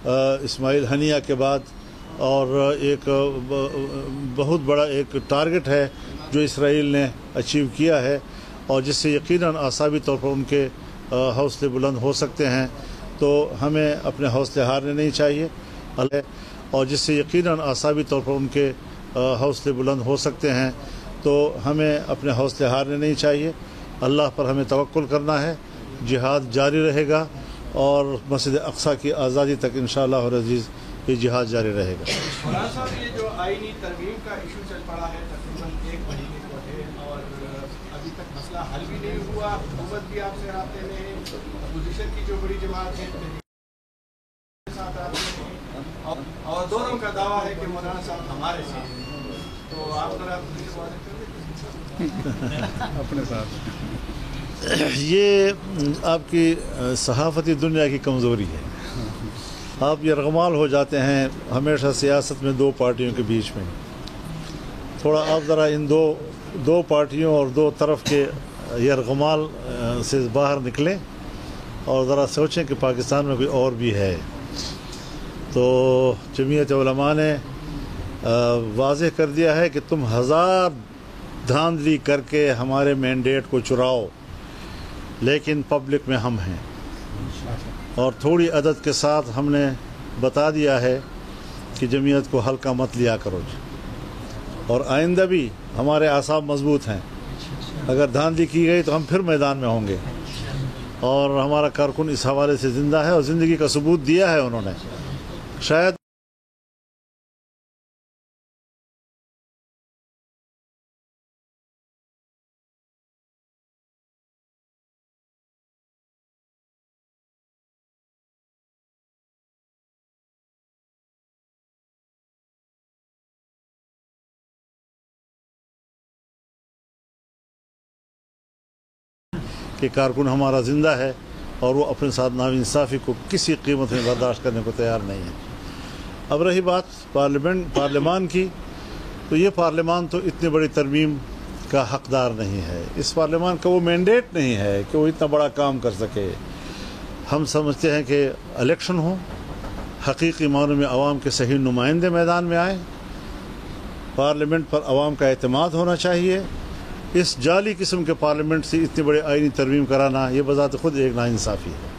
اسماعیل ہنیہ کے بعد، اور ایک بہت بڑا ایک ٹارگٹ ہے جو اسرائیل نے اچیو کیا ہے، اور جس سے یقیناً اعصابی طور پر ان کے حوصلے بلند ہو سکتے ہیں، تو ہمیں اپنے حوصلے ہارنے نہیں چاہیے، اور جس سے یقیناً اعصابی طور پر ان کے حوصلے بلند ہو سکتے ہیں، تو ہمیں اپنے حوصلے ہارنے نہیں چاہیے۔ اللہ پر ہمیں توکل کرنا ہے، جہاد جاری رہے گا، اور مسجد اقصیٰ کی آزادی تک انشاءاللہ العزیز یہ جہاد جاری رہے گا۔ مولانا صاحب، یہ جو آئینی ترمیم کا ایشو چل پڑا ہے تقریباً 1 مہینے کو ہے، اور ابھی تک مسئلہ حل بھی نہیں ہوا، حکومت بھی آپ سے رابطے میں ہے، اپوزیشن کی جو بڑی جماعت ہے ساتھ رابطے میں، اور دونوں کا دعویٰ ہے کہ مولانا صاحب ہمارے ساتھ ہیں، تو آپ ذرا اپنے ساتھ یہ آپ کی صحافتی دنیا کی کمزوری ہے، آپ یرغمال ہو جاتے ہیں ہمیشہ سیاست میں 2 پارٹیوں کے بیچ میں۔ تھوڑا آپ ذرا ان دو پارٹیوں اور 2 طرف کے یرغمال سے باہر نکلیں اور ذرا سوچیں کہ پاکستان میں کوئی اور بھی ہے۔ تو جمعیت علماء نے واضح کر دیا ہے کہ تم 1000 دھاندلی کر کے ہمارے مینڈیٹ کو چراؤ، لیکن پبلک میں ہم ہیں، اور تھوڑی عدد کے ساتھ ہم نے بتا دیا ہے کہ جمعیت کو ہلکا مت لیا کرو جی، اور آئندہ بھی ہمارے اعصاب مضبوط ہیں، اگر دھاندلی کی گئی تو ہم پھر میدان میں ہوں گے، اور ہمارا کارکن اس حوالے سے زندہ ہے اور زندگی کا ثبوت دیا ہے انہوں نے۔ شاید کہ کارکن ہمارا زندہ ہے اور وہ اپنے ساتھ ناانصافی کو کسی قیمت میں برداشت کرنے کو تیار نہیں ہے۔ اب رہی بات پارلیمان کی، تو یہ پارلیمان تو اتنی بڑی ترمیم کا حقدار نہیں ہے، اس پارلیمان کا وہ مینڈیٹ نہیں ہے کہ وہ اتنا بڑا کام کر سکے۔ ہم سمجھتے ہیں کہ الیکشن ہو، حقیقی معنوں میں عوام کے صحیح نمائندے میدان میں آئیں، پارلیمنٹ پر عوام کا اعتماد ہونا چاہیے۔ اس جعلی قسم کے پارلیمنٹ سے اتنی بڑی آئینی ترمیم کرانا یہ بذات خود ایک ناانصافی ہے۔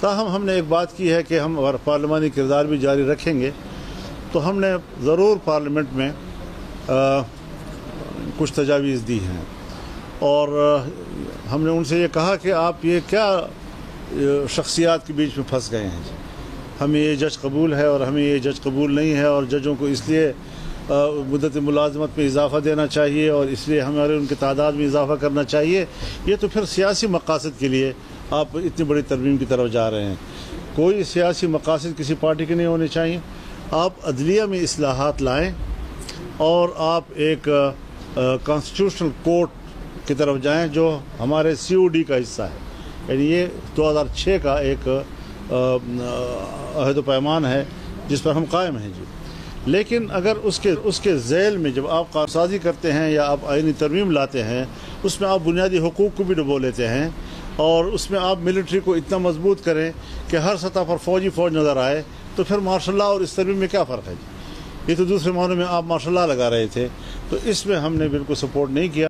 تاہم ہم نے ایک بات کی ہے کہ ہم اگر پارلیمانی کردار بھی جاری رکھیں گے تو ہم نے ضرور پارلیمنٹ میں کچھ تجاویز دی ہیں، اور ہم نے ان سے یہ کہا کہ آپ یہ کیا شخصیات کے بیچ میں پھنس گئے ہیں، ہمیں یہ جج قبول ہے اور ہمیں یہ جج قبول نہیں ہے، اور ججوں کو اس لیے مدت ملازمت میں اضافہ دینا چاہیے اور اس لیے ہمارے ان کی تعداد میں اضافہ کرنا چاہیے۔ یہ تو پھر سیاسی مقاصد کے لیے آپ اتنی بڑی ترمیم کی طرف جا رہے ہیں۔ کوئی سیاسی مقاصد کسی پارٹی کے نہیں ہونے چاہیے۔ آپ عدلیہ میں اصلاحات لائیں اور آپ ایک کانسٹیٹیوشنل کورٹ کی طرف جائیں جو ہمارے COD کا حصہ ہے، یعنی یہ 2006 کا ایک عہد و پیمان ہے جس پر ہم قائم ہیں جی۔ لیکن اگر اس کے ذیل میں جب آپ قانون سازی کرتے ہیں یا آپ آئینی ترمیم لاتے ہیں، اس میں آپ بنیادی حقوق کو بھی ڈبو لیتے ہیں، اور اس میں آپ ملٹری کو اتنا مضبوط کریں کہ ہر سطح پر فوج نظر آئے، تو پھر مارشل لا اور اس ترمیم میں کیا فرق ہے جی؟ یہ تو دوسرے معنوں میں آپ مارشل لا لگا رہے تھے، تو اس میں ہم نے بالکل سپورٹ نہیں کیا۔